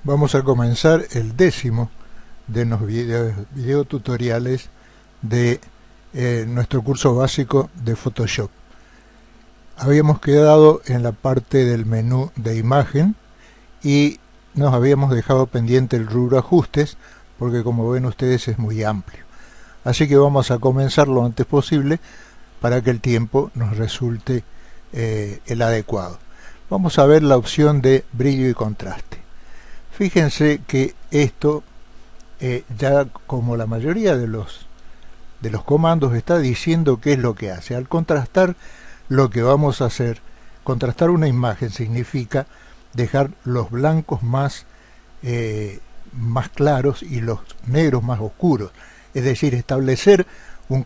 Vamos a comenzar el 10º de los video tutoriales de nuestro curso básico de Photoshop. Habíamos quedado en la parte del menú de imagen y nos habíamos dejado pendiente el rubro ajustes, porque como ven ustedes es muy amplio. Así que vamos a comenzar lo antes posible para que el tiempo nos resulte el adecuado. Vamos a ver la opción de brillo y contraste. Fíjense que esto ya, como la mayoría de los comandos, está diciendo qué es lo que hace. Al contrastar, lo que vamos a hacer, contrastar una imagen significa dejar los blancos más claros y los negros más oscuros, es decir, establecer un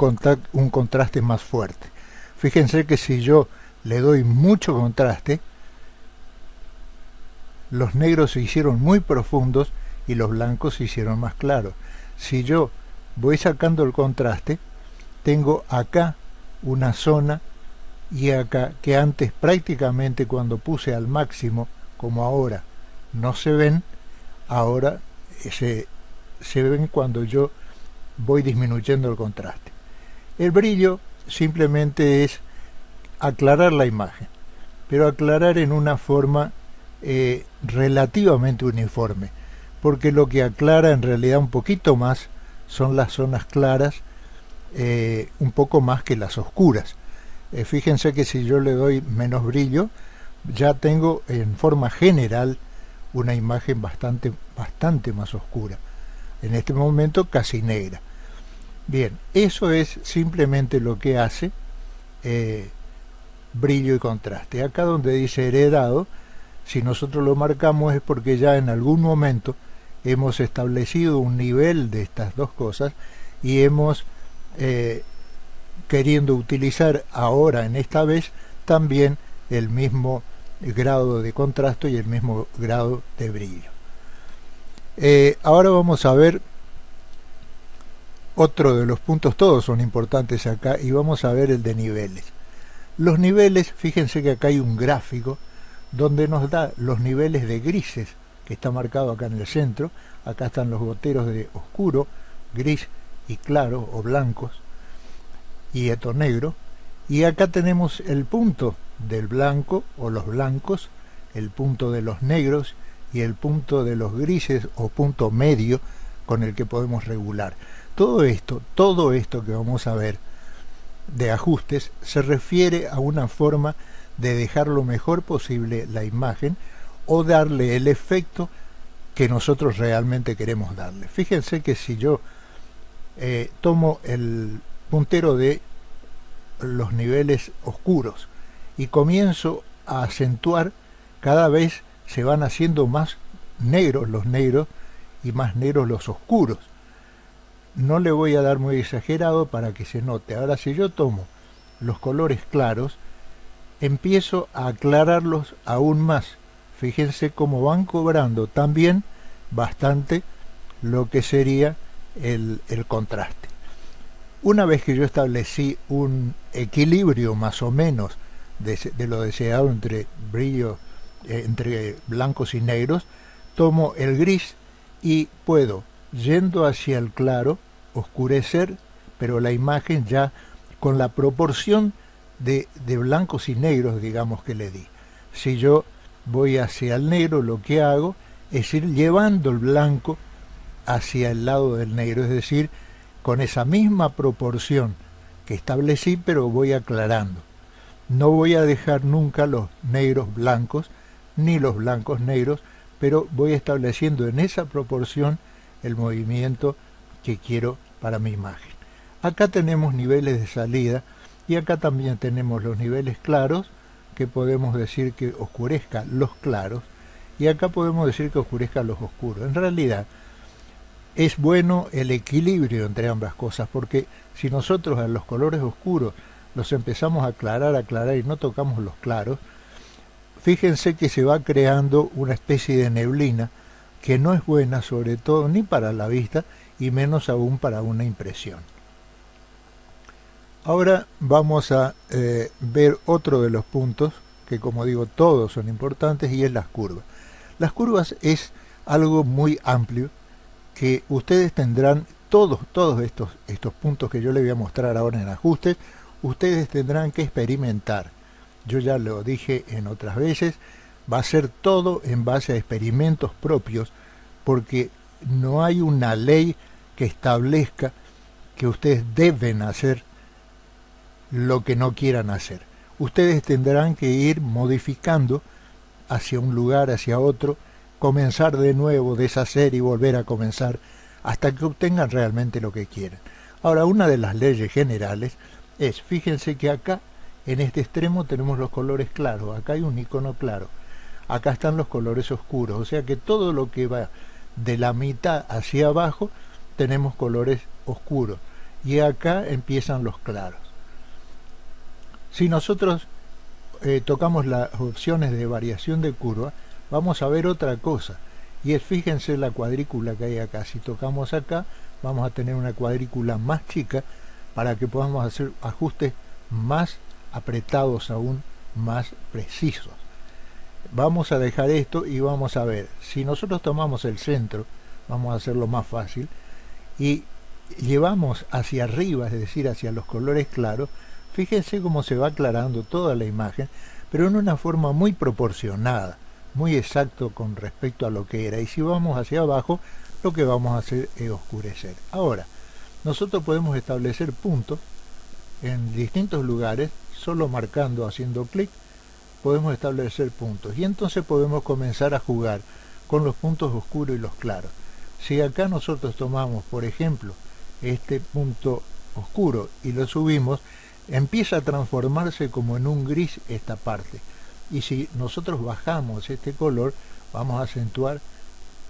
contraste más fuerte. Fíjense que si yo le doy mucho contraste, los negros se hicieron muy profundos y los blancos se hicieron más claros. Si yo voy sacando el contraste, tengo acá una zona y acá que antes prácticamente cuando puse al máximo, como ahora, no se ven, ahora se ven cuando yo voy disminuyendo el contraste. El brillo simplemente es aclarar la imagen, pero aclarar en una forma relativamente uniforme, porque lo que aclara en realidad un poquito más son las zonas claras, un poco más que las oscuras. Fíjense que si yo le doy menos brillo, ya tengo en forma general una imagen bastante más oscura, en este momento casi negra. Bien, eso es simplemente lo que hace brillo y contraste. Acá donde dice heredado, si nosotros lo marcamos es porque ya en algún momento hemos establecido un nivel de estas dos cosas y hemos queriendo utilizar ahora en esta vez también el mismo grado de contraste y el mismo grado de brillo. Ahora vamos a ver otro de los puntos, todos son importantes acá, y vamos a ver el de niveles. Los niveles, fíjense que acá hay un gráfico donde nos da los niveles de grises, que está marcado acá en el centro. Acá están los goteros de oscuro, gris y claro o blancos y esto negro, y acá tenemos el punto del blanco o los blancos, el punto de los negros y el punto de los grises o punto medio con el que podemos regular. Todo esto que vamos a ver de ajustes se refiere a una forma de dejar lo mejor posible la imagen o darle el efecto que nosotros realmente queremos darle. Fíjense que si yo tomo el puntero de los niveles oscuros y comienzo a acentuar, cada vez se van haciendo más negros los negros y más negros los oscuros. No le voy a dar muy exagerado para que se note. Ahora, si yo tomo los colores claros, empiezo a aclararlos aún más. Fíjense cómo van cobrando también bastante lo que sería el contraste. Una vez que yo establecí un equilibrio más o menos de lo deseado entre brillo, entre blancos y negros, tomo el gris y puedo, yendo hacia el claro, oscurecer, pero la imagen ya con la proporción de blancos y negros, digamos, que le di. Si yo voy hacia el negro, lo que hago es ir llevando el blanco hacia el lado del negro, es decir, con esa misma proporción que establecí, pero voy aclarando. No voy a dejar nunca los negros blancos ni los blancos negros, pero voy estableciendo en esa proporción el movimiento que quiero para mi imagen. Acá tenemos niveles de salida y acá también tenemos los niveles claros, que podemos decir que oscurezca los claros, y acá podemos decir que oscurezca los oscuros. En realidad es bueno el equilibrio entre ambas cosas, porque si nosotros a los colores oscuros los empezamos a aclarar y no tocamos los claros, fíjense que se va creando una especie de neblina que no es buena, sobre todo ni para la vista y menos aún para una impresión. Ahora vamos a ver otro de los puntos que, como digo, todos son importantes, y es las curvas. Las curvas es algo muy amplio que ustedes tendrán todos estos puntos que yo les voy a mostrar ahora en ajustes, ustedes tendrán que experimentar. Yo ya lo dije en otras veces, va a ser todo en base a experimentos propios, porque no hay una ley que establezca que ustedes deben hacer lo que no quieran hacer. Ustedes tendrán que ir modificando hacia un lugar, hacia otro, comenzar de nuevo, deshacer y volver a comenzar hasta que obtengan realmente lo que quieren. Ahora, una de las leyes generales es, fíjense que acá en este extremo tenemos los colores claros, acá hay un icono claro, acá están los colores oscuros, o sea que todo lo que va de la mitad hacia abajo tenemos colores oscuros y acá empiezan los claros. Si nosotros tocamos las opciones de variación de curva, vamos a ver otra cosa, y es, fíjense la cuadrícula que hay acá. Si tocamos acá, vamos a tener una cuadrícula más chica para que podamos hacer ajustes más apretados, aún más precisos. Vamos a dejar esto y vamos a ver, si nosotros tomamos el centro, vamos a hacerlo más fácil, y llevamos hacia arriba, es decir, hacia los colores claros, fíjense cómo se va aclarando toda la imagen, pero en una forma muy proporcionada, muy exacto con respecto a lo que era. Y si vamos hacia abajo, lo que vamos a hacer es oscurecer. Ahora, nosotros podemos establecer puntos en distintos lugares, solo marcando, haciendo clic, podemos establecer puntos. Y entonces podemos comenzar a jugar con los puntos oscuros y los claros. Si acá nosotros tomamos, por ejemplo, este punto oscuro y lo subimos, empieza a transformarse como en un gris esta parte, y si nosotros bajamos este color, vamos a acentuar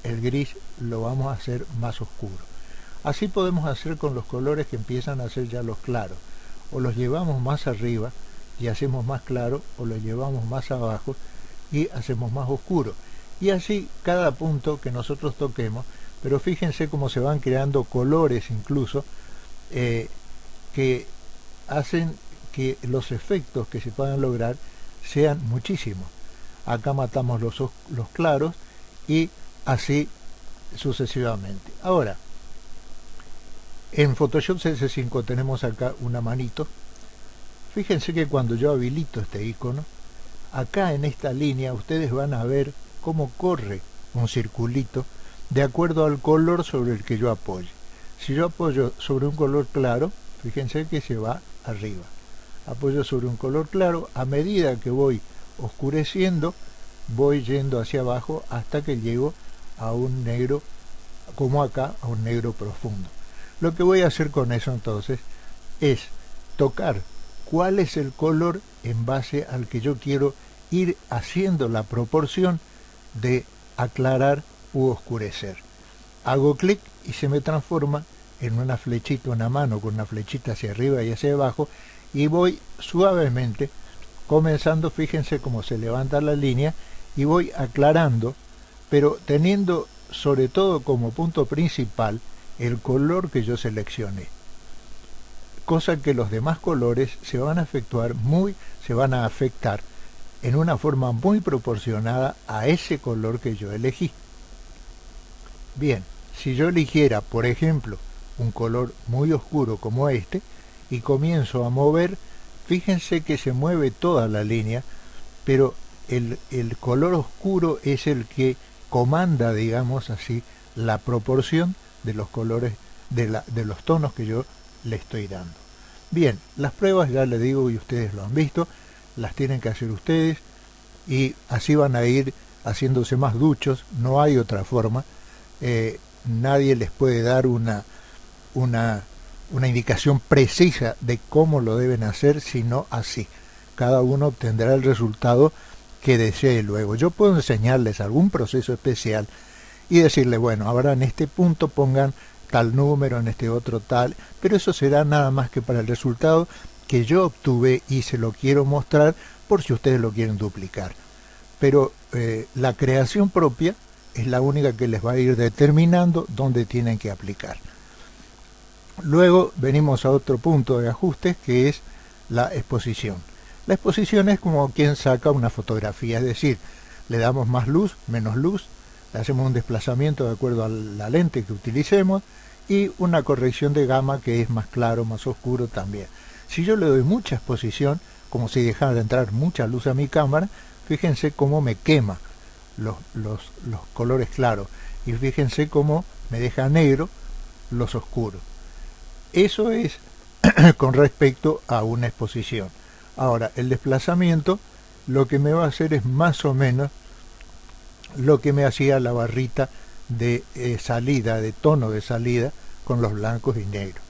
el gris, lo vamos a hacer más oscuro. Así podemos hacer con los colores que empiezan a ser ya los claros, o los llevamos más arriba y hacemos más claro, o los llevamos más abajo y hacemos más oscuro, y así cada punto que nosotros toquemos. Pero fíjense cómo se van creando colores incluso que hacen que los efectos que se puedan lograr sean muchísimos. Acá matamos los claros y así sucesivamente. Ahora, en Photoshop CS5 tenemos acá una manito. Fíjense que cuando yo habilito este icono, acá en esta línea ustedes van a ver cómo corre un circulito de acuerdo al color sobre el que yo apoye. Si yo apoyo sobre un color claro, fíjense que se va arriba. Apoyo sobre un color claro, a medida que voy oscureciendo, voy yendo hacia abajo hasta que llego a un negro, como acá, a un negro profundo. Lo que voy a hacer con eso entonces es tocar cuál es el color en base al que yo quiero ir haciendo la proporción de aclarar u oscurecer. Hago clic y se me transforma en una flechita, una mano con una flechita hacia arriba y hacia abajo, y voy suavemente comenzando, fíjense cómo se levanta la línea, y voy aclarando, pero teniendo sobre todo como punto principal el color que yo seleccioné, cosa que los demás colores se van a afectar en una forma muy proporcionada a ese color que yo elegí. Bien, si yo eligiera, por ejemplo, un color muy oscuro como este, y comienzo a mover, fíjense que se mueve toda la línea, pero el color oscuro es el que comanda, digamos así, la proporción de los colores, de los tonos que yo le estoy dando. Bien, las pruebas ya les digo, y ustedes lo han visto, las tienen que hacer ustedes, y así van a ir haciéndose más duchos, no hay otra forma. Nadie les puede dar una indicación precisa de cómo lo deben hacer, sino así. Cada uno obtendrá el resultado que desee luego. Yo puedo enseñarles algún proceso especial y decirles, bueno, ahora en este punto pongan tal número, en este otro tal, pero eso será nada más que para el resultado que yo obtuve y se lo quiero mostrar por si ustedes lo quieren duplicar. Pero la creación propia es la única que les va a ir determinando dónde tienen que aplicar. Luego venimos a otro punto de ajustes, que es la exposición. La exposición es como quien saca una fotografía, es decir, le damos más luz, menos luz, hacemos un desplazamiento de acuerdo a la lente que utilicemos y una corrección de gama que es más claro, más oscuro también. Si yo le doy mucha exposición, como si dejara entrar mucha luz a mi cámara, fíjense cómo me quema los colores claros y fíjense cómo me deja negro los oscuros. Eso es con respecto a una exposición. Ahora, el desplazamiento lo que me va a hacer es más o menos lo que me hacía la barrita de salida, de tono de salida con los blancos y negros.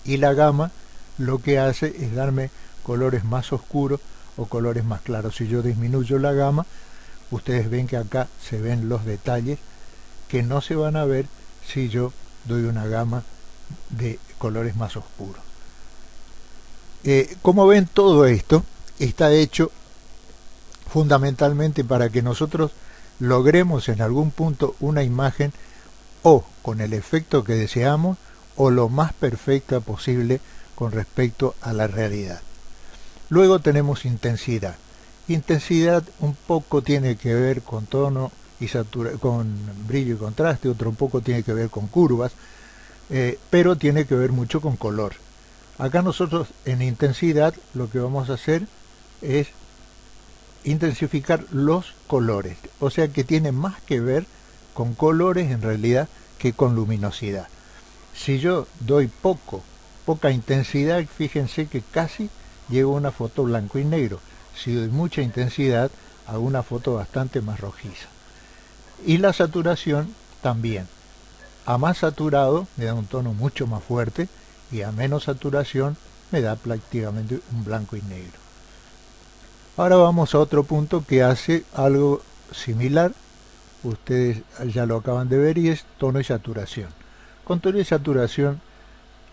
Y la gama lo que hace es darme colores más oscuros o colores más claros. Si yo disminuyo la gama, ustedes ven que acá se ven los detalles que no se van a ver si yo doy una gama de colores más oscuros. Como ven, todo esto está hecho fundamentalmente para que nosotros logremos en algún punto una imagen o con el efecto que deseamos o lo más perfecta posible con respecto a la realidad. Luego tenemos intensidad. Intensidad un poco tiene que ver con tono y con brillo y contraste, otro un poco tiene que ver con curvas, pero tiene que ver mucho con color. Acá nosotros en intensidad lo que vamos a hacer es intensificar los colores, o sea que tiene más que ver con colores en realidad que con luminosidad. Si yo doy poca intensidad, fíjense que casi llego a una foto blanco y negro. Si doy mucha intensidad, hago una foto bastante más rojiza. Y la saturación también. A más saturado me da un tono mucho más fuerte y a menos saturación me da prácticamente un blanco y negro. Ahora vamos a otro punto que hace algo similar. Ustedes ya lo acaban de ver y es tono y saturación. Con tono y saturación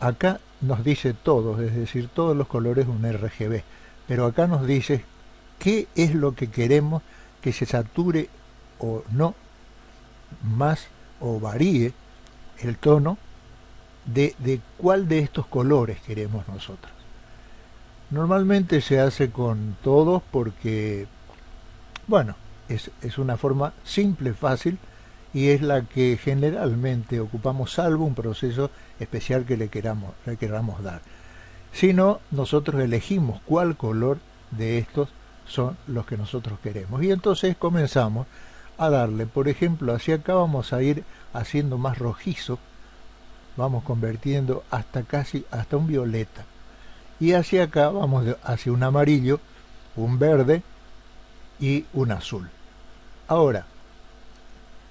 acá nos dice todo, es decir, todos los colores un RGB, pero acá nos dice qué es lo que queremos que se sature o no, más o varíe el tono de cuál de estos colores queremos nosotros. Normalmente se hace con todos porque, bueno, es una forma simple, fácil, y es la que generalmente ocupamos, salvo un proceso especial que le queramos dar. Si no, nosotros elegimos cuál color de estos son los que nosotros queremos. Y entonces comenzamos a darle, por ejemplo, hacia acá vamos a ir haciendo más rojizo, vamos convirtiendo hasta un violeta. Y hacia acá vamos hacia un amarillo, un verde y un azul. Ahora,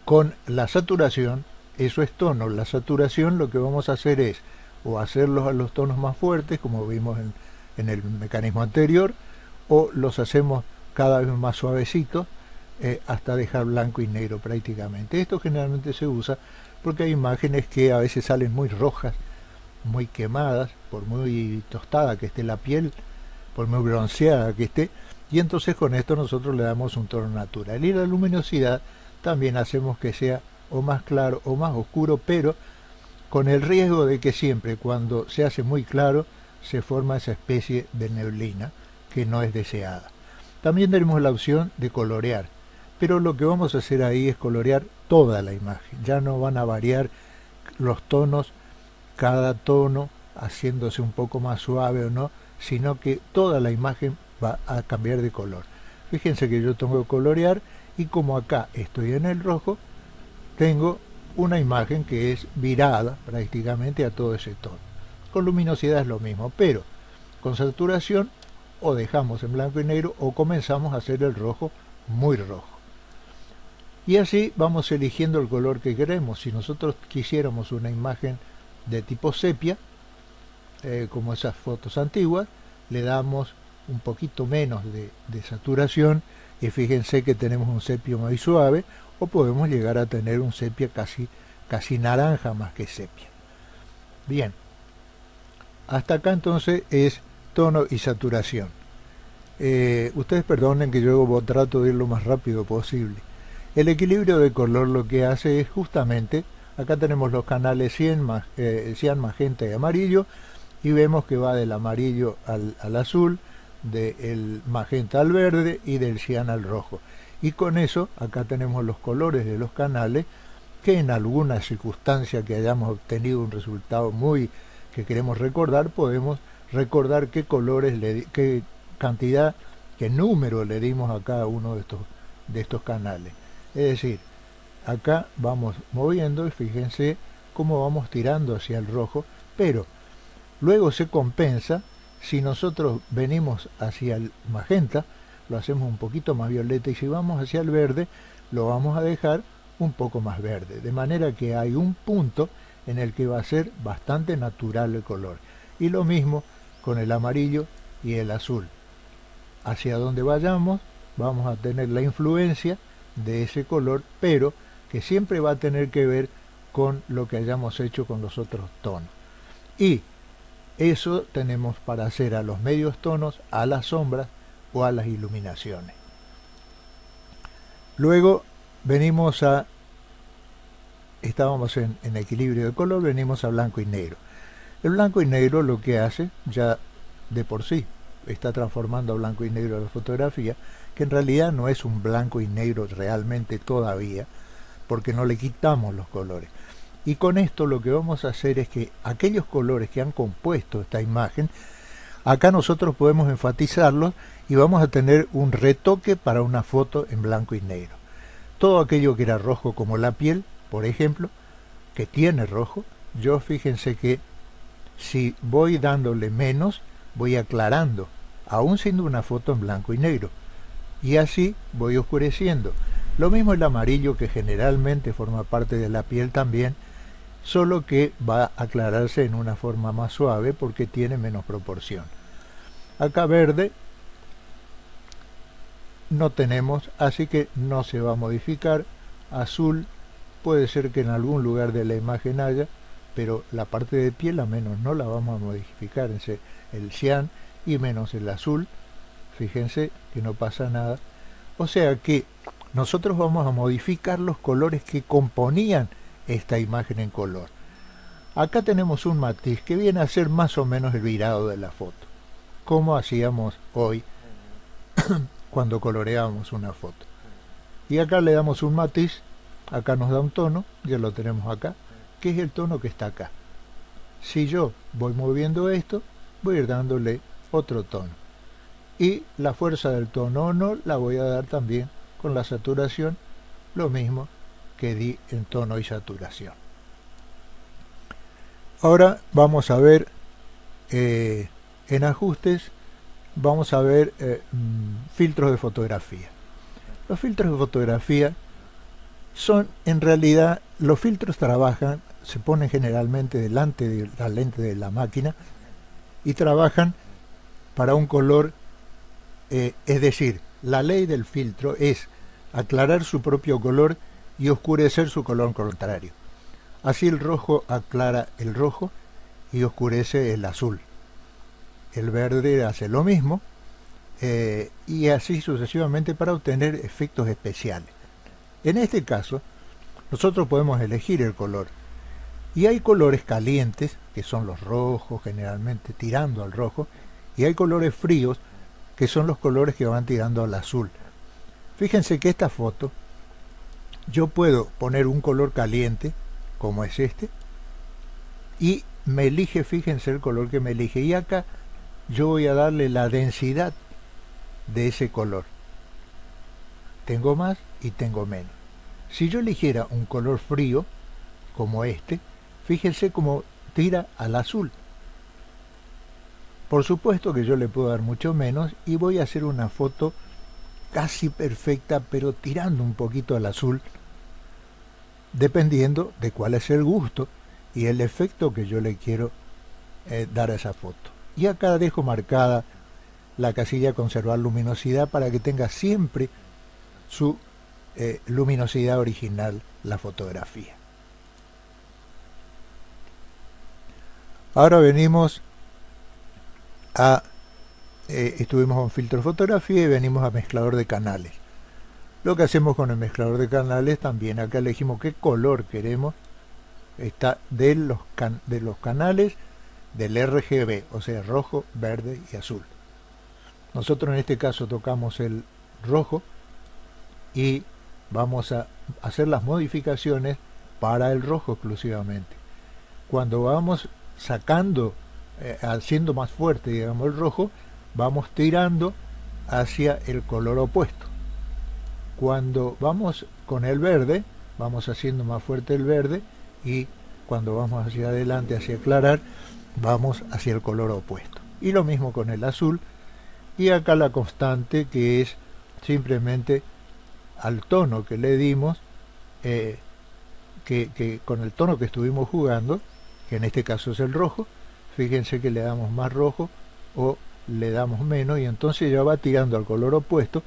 con la saturación, eso es tono. La saturación lo que vamos a hacer es o hacerlos a los tonos más fuertes, como vimos en el mecanismo anterior, o los hacemos cada vez más suavecitos hasta dejar blanco y negro prácticamente. Esto generalmente se usa porque hay imágenes que a veces salen muy rojas, muy quemadas, por muy tostada que esté la piel, por muy bronceada que esté, y entonces con esto nosotros le damos un tono natural. Y la luminosidad también hacemos que sea o más claro o más oscuro, pero con el riesgo de que siempre cuando se hace muy claro se forma esa especie de neblina que no es deseada. También tenemos la opción de colorear, pero lo que vamos a hacer ahí es colorear toda la imagen. Ya no van a variar los tonos, cada tono haciéndose un poco más suave o no, sino que toda la imagen va a cambiar de color. Fíjense que yo tengo que colorear y como acá estoy en el rojo, tengo una imagen que es virada prácticamente a todo ese tono. Con luminosidad es lo mismo, pero con saturación o dejamos en blanco y negro o comenzamos a hacer el rojo muy rojo. Y así vamos eligiendo el color que queremos. Si nosotros quisiéramos una imagen de tipo sepia, como esas fotos antiguas, le damos un poquito menos de saturación y fíjense que tenemos un sepia muy suave, o podemos llegar a tener un sepia casi naranja más que sepia. Bien, hasta acá entonces es tono y saturación. Ustedes perdonen que yo trato de ir lo más rápido posible. El equilibrio de color lo que hace es justamente, acá tenemos los canales cian, magenta y amarillo, y vemos que va del amarillo al azul, del magenta al verde y del cian al rojo. Y con eso acá tenemos los colores de los canales, que en alguna circunstancia que hayamos obtenido un resultado muy que queremos recordar, podemos recordar qué colores, qué cantidad, qué número le dimos a cada uno de estos canales. Es decir, acá vamos moviendo y fíjense cómo vamos tirando hacia el rojo, pero luego se compensa si nosotros venimos hacia el magenta, lo hacemos un poquito más violeta, y si vamos hacia el verde, lo vamos a dejar un poco más verde, de manera que hay un punto en el que va a ser bastante natural el color. Y lo mismo con el amarillo y el azul. Hacia donde vayamos vamos a tener la influencia de ese color, pero que siempre va a tener que ver con lo que hayamos hecho con los otros tonos. Y eso tenemos para hacer a los medios tonos, a las sombras o a las iluminaciones. Luego venimos a, estábamos en equilibrio de color, venimos a blanco y negro. El blanco y negro lo que hace, ya de por sí, está transformando a blanco y negro la fotografía, que en realidad no es un blanco y negro realmente todavía, porque no le quitamos los colores. Y con esto lo que vamos a hacer es que aquellos colores que han compuesto esta imagen, acá nosotros podemos enfatizarlos y vamos a tener un retoque para una foto en blanco y negro. Todo aquello que era rojo, como la piel, por ejemplo, que tiene rojo, yo fíjense que si voy dándole menos, voy aclarando, aún siendo una foto en blanco y negro, y así voy oscureciendo. Lo mismo el amarillo, que generalmente forma parte de la piel también, solo que va a aclararse en una forma más suave porque tiene menos proporción. Acá verde no tenemos, así que no se va a modificar. Azul puede ser que en algún lugar de la imagen haya, pero la parte de piel a menos no la vamos a modificar, el cian y menos el azul. Fíjense que no pasa nada. O sea que nosotros vamos a modificar los colores que componían esta imagen en color. Acá tenemos un matiz que viene a ser más o menos el virado de la foto, como hacíamos hoy cuando coloreábamos una foto. Y acá le damos un matiz, acá nos da un tono, ya lo tenemos acá, que es el tono que está acá. Si yo voy moviendo esto, voy a ir dándole otro tono. Y la fuerza del tono o no la voy a dar también con la saturación, lo mismo que di en tono y saturación. Ahora vamos a ver en ajustes, vamos a ver filtros de fotografía. Los filtros de fotografía son, en realidad, los filtros trabajan, se ponen generalmente delante de la lente de la máquina y trabajan para un color, es decir, la ley del filtro es aclarar su propio color y oscurecer su color contrario. Así el rojo aclara el rojo y oscurece el azul. El verde hace lo mismo, y así sucesivamente para obtener efectos especiales. En este caso, nosotros podemos elegir el color. Y hay colores calientes, que son los rojos, generalmente tirando al rojo, y hay colores fríos, que son los colores que van tirando al azul. Fíjense que esta foto, yo puedo poner un color caliente, como es este, y me elige, fíjense el color que me elige, y acá yo voy a darle la densidad de ese color. Tengo más y tengo menos. Si yo eligiera un color frío, como este, fíjense cómo tira al azul. Por supuesto que yo le puedo dar mucho menos y voy a hacer una foto casi perfecta, pero tirando un poquito al azul, dependiendo de cuál es el gusto y el efecto que yo le quiero dar a esa foto. Y acá dejo marcada la casilla conservar luminosidad para que tenga siempre su luminosidad original la fotografía. Ahora venimos a estuvimos con filtro de fotografía y venimos a mezclador de canales. Lo que hacemos con el mezclador de canales, también acá elegimos qué color queremos, está de los canales del RGB, o sea, rojo, verde y azul. Nosotros en este caso tocamos el rojo y vamos a hacer las modificaciones para el rojo exclusivamente. Cuando vamos sacando, haciendo más fuerte, digamos, el rojo, vamos tirando hacia el color opuesto. Cuando vamos con el verde, vamos haciendo más fuerte el verde, y cuando vamos hacia adelante, hacia aclarar, vamos hacia el color opuesto. Y lo mismo con el azul. Y acá la constante, que es simplemente al tono que le dimos, que con el tono que estuvimos jugando, que en este caso es el rojo, fíjense que le damos más rojo o le damos menos, y entonces ya va tirando al color opuesto,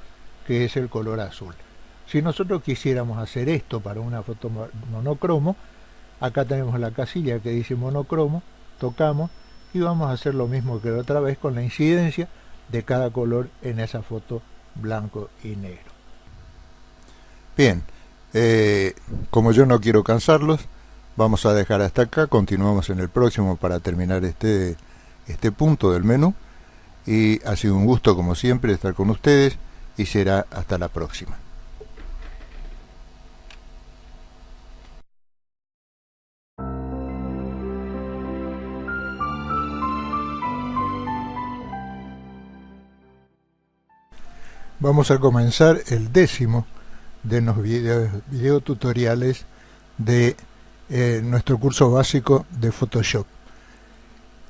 que es el color azul. Si nosotros quisiéramos hacer esto para una foto monocromo, acá tenemos la casilla que dice monocromo, tocamos y vamos a hacer lo mismo que otra vez con la incidencia de cada color en esa foto blanco y negro. Bien, como yo no quiero cansarlos, vamos a dejar hasta acá, continuamos en el próximo para terminar este punto del menú, y ha sido un gusto como siempre estar con ustedes, y será hasta la próxima. Vamos a comenzar el 10º de los video tutoriales de nuestro curso básico de Photoshop.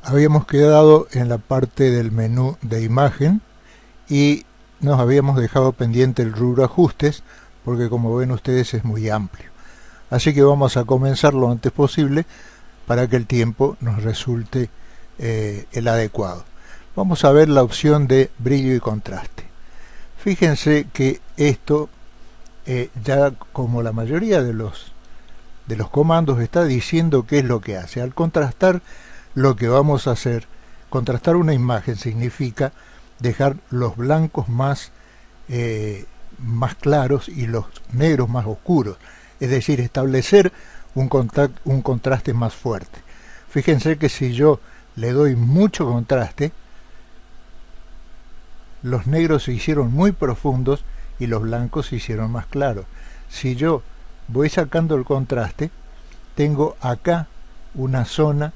Habíamos quedado en la parte del menú de imagen y nos habíamos dejado pendiente el rubro ajustes, porque como ven ustedes es muy amplio. Así que vamos a comenzar lo antes posible para que el tiempo nos resulte el adecuado. Vamos a ver la opción de brillo y contraste. Fíjense que esto ya, como la mayoría de los comandos, está diciendo qué es lo que hace. Al contrastar, lo que vamos a hacer, contrastar una imagen significa dejar los blancos más claros y los negros más oscuros, es decir, establecer un contraste más fuerte. Fíjense que si yo le doy mucho contraste, los negros se hicieron muy profundos y los blancos se hicieron más claros. Si yo voy sacando el contraste, tengo acá una zona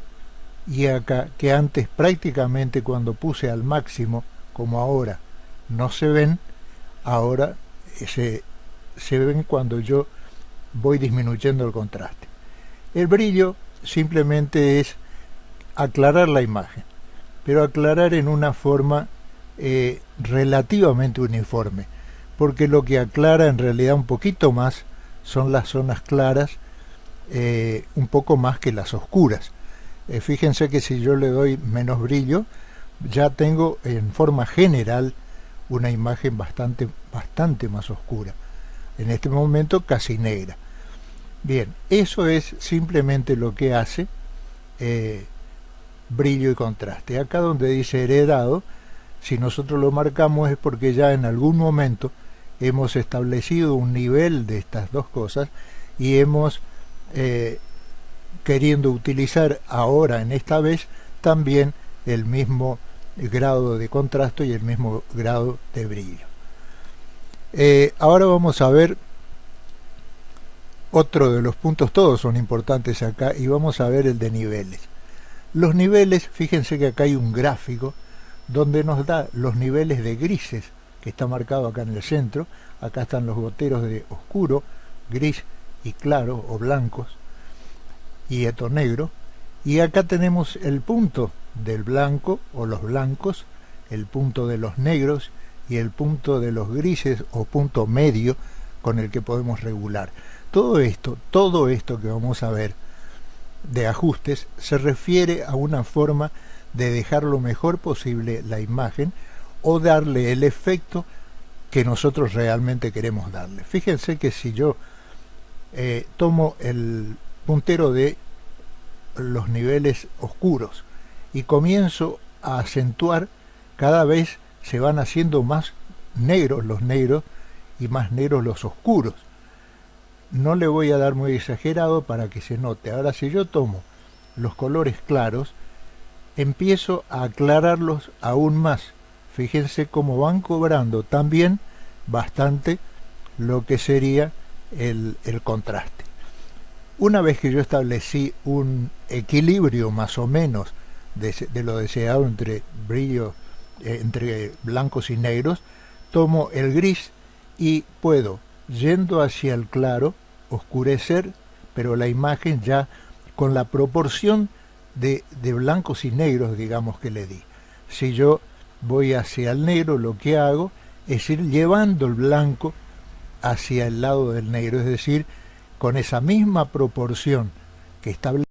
y acá, que antes prácticamente cuando puse al máximo, como ahora, no se ven, ahora se ven cuando yo voy disminuyendo el contraste. El brillo simplemente es aclarar la imagen, pero aclarar en una forma relativamente uniforme, porque lo que aclara en realidad un poquito más son las zonas claras, un poco más que las oscuras. Fíjense que si yo le doy menos brillo, ya tengo en forma general una imagen bastante más oscura, en este momento casi negra. Bien, eso es simplemente lo que hace brillo y contraste. Acá donde dice heredado, si nosotros lo marcamos es porque ya en algún momento hemos establecido un nivel de estas dos cosas y hemos queriendo utilizar ahora, en esta vez, también el mismo grado de contraste y el mismo grado de brillo. Ahora vamos a ver otro de los puntos, todos son importantes acá, y vamos a ver el de niveles. Los niveles, fíjense que acá hay un gráfico donde nos da los niveles de grises, que está marcado acá en el centro. Acá están los goteros de oscuro, gris y claro o blancos, y esto negro, y acá tenemos el punto del blanco o los blancos, el punto de los negros y el punto de los grises o punto medio con el que podemos regular. Todo esto que vamos a ver de ajustes se refiere a una forma de dejar lo mejor posible la imagen o darle el efecto que nosotros realmente queremos darle. Fíjense que si yo tomo el puntero de los niveles oscuros y comienzo a acentuar, cada vez se van haciendo más negros los negros y más negros los oscuros. No le voy a dar muy exagerado para que se note. Ahora, si yo tomo los colores claros, empiezo a aclararlos aún más. Fíjense cómo van cobrando también bastante lo que sería el contraste. Una vez que yo establecí un equilibrio más o menos de lo deseado entre brillo, entre blancos y negros, tomo el gris y puedo, yendo hacia el claro, oscurecer, pero la imagen ya con la proporción de blancos y negros, digamos, que le di. Si yo voy hacia el negro, lo que hago es ir llevando el blanco hacia el lado del negro, es decir, con esa misma proporción que establece